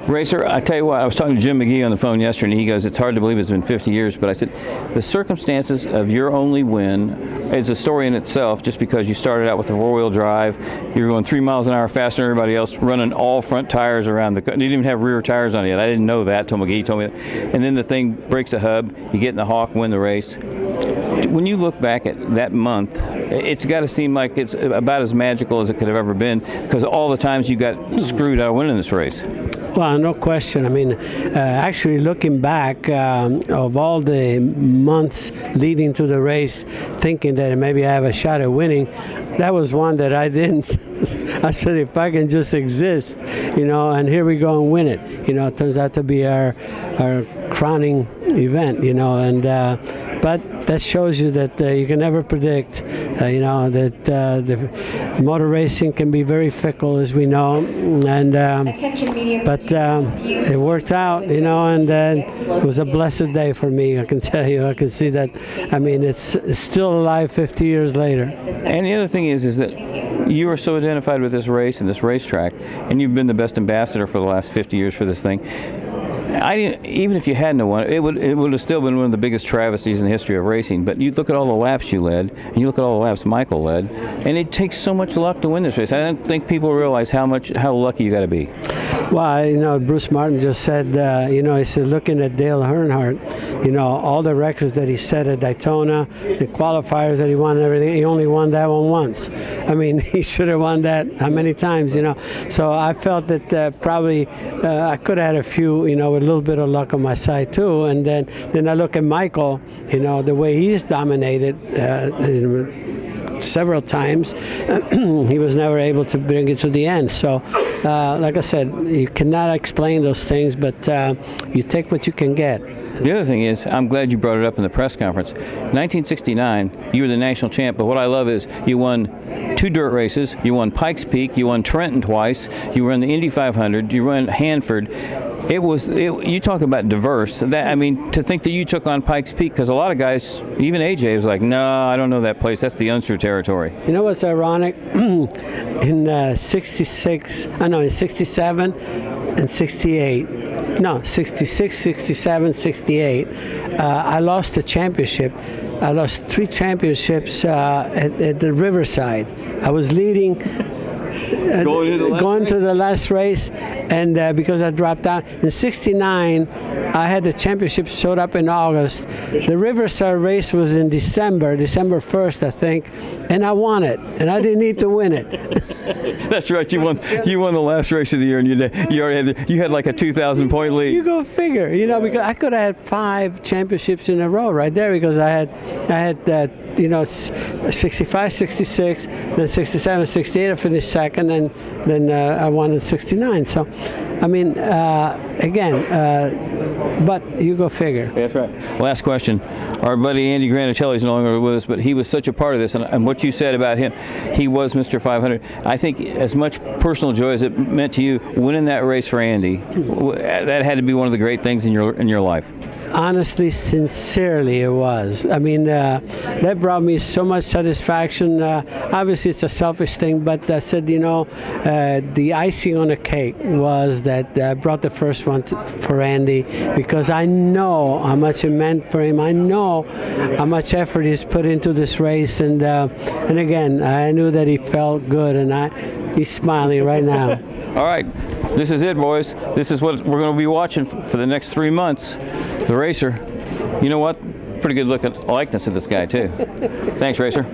Racer, I tell you what, I was talking to Jim McGee on the phone yesterday, and he goes, it's hard to believe it's been 50 years, but I said, the circumstances of your only win is a story in itself, just because you started out with a four-wheel drive, you were going 3 miles an hour faster than everybody else, running all front tires around the, you didn't even have rear tires on it yet. I didn't know that till McGee told me that. And then the thing breaks a hub, you get in the Hawk, win the race. When you look back at that month, it's got to seem like it's about as magical as it could have ever been, because all the times you got screwed out of winning this race. Well, no question. I mean, actually looking back, of all the months leading to the race, thinking that maybe I have a shot at winning, that was one that I didn't. I said, if I can just exist, you know, and here we go and win it. You know, it turns out to be our crowning event, you know, and but that shows you that you can never predict, you know, that the motor racing can be very fickle, as we know, and but it worked out, you know, and it was a blessed day for me. I can tell you, I can see that. I mean, it's still alive 50 years later. And the other thing is that you are so identified with this race and this racetrack, and you've been the best ambassador for the last 50 years for this thing. Even if you hadn't won, it would have still been one of the biggest travesties in the history of racing. But you look at all the laps you led, and you look at all the laps Michael led, and it takes so much luck to win this race. I don't think people realize how lucky you got to be. Well, you know, Bruce Martin just said, you know, he said, looking at Dale Earnhardt, you know, all the records that he set at Daytona, the qualifiers that he won and everything, he only won that one once. I mean, he should have won that how many times, you know. So I felt that probably I could have had a few, you know, with a little bit of luck on my side too. And then I look at Michael, you know, the way he's dominated several times, he was never able to bring it to the end. So, like I said, you cannot explain those things, but you take what you can get. The other thing is, I'm glad you brought it up in the press conference. 1969, you were the national champ, but what I love is you won 2 dirt races, you won Pikes Peak, you won Trenton twice, you won the Indy 500, you won Hanford. You talk about diverse. That, I mean, to think that you took on Pikes Peak, because a lot of guys, even AJ, was like, no, I don't know that place. That's the Unser territory. You know what's ironic? In 67 and 68, no, 66, 67, 68, I lost the championship. I lost 3 championships at the Riverside. I was leading. Going to the last race, and because I dropped out in '69, I had the championship showed up in August. The Riverside race was in December 1st, I think, and I won it, and I didn't need to win it. That's right. You won the last race of the year, and you had like a 2,000-point lead. You go figure. You know, because I could have had 5 championships in a row right there, because I had that. You know, 65, 66, then 67, 68, I finished second, and then I won in 69. So, I mean, again, but you go figure. That's right. Last question. Our buddy Andy Granatelli is no longer with us, but he was such a part of this, and what you said about him, he was Mr. 500. I think as much personal joy as it meant to you, winning that race for Andy, that had to be one of the great things in your life. Honestly, sincerely, it was. I mean, that brought me so much satisfaction. Obviously, it's a selfish thing, but I said, you know, the icing on the cake was that I brought the first one for Andy, because I know how much it meant for him. I know how much effort he's put into this race, and again, I knew that he felt good, and he's smiling right now. All right, this is it, boys. This is what we're going to be watching for the next 3 months. The Racer. You know what? Pretty good looking likeness of this guy, too. Thanks, Racer.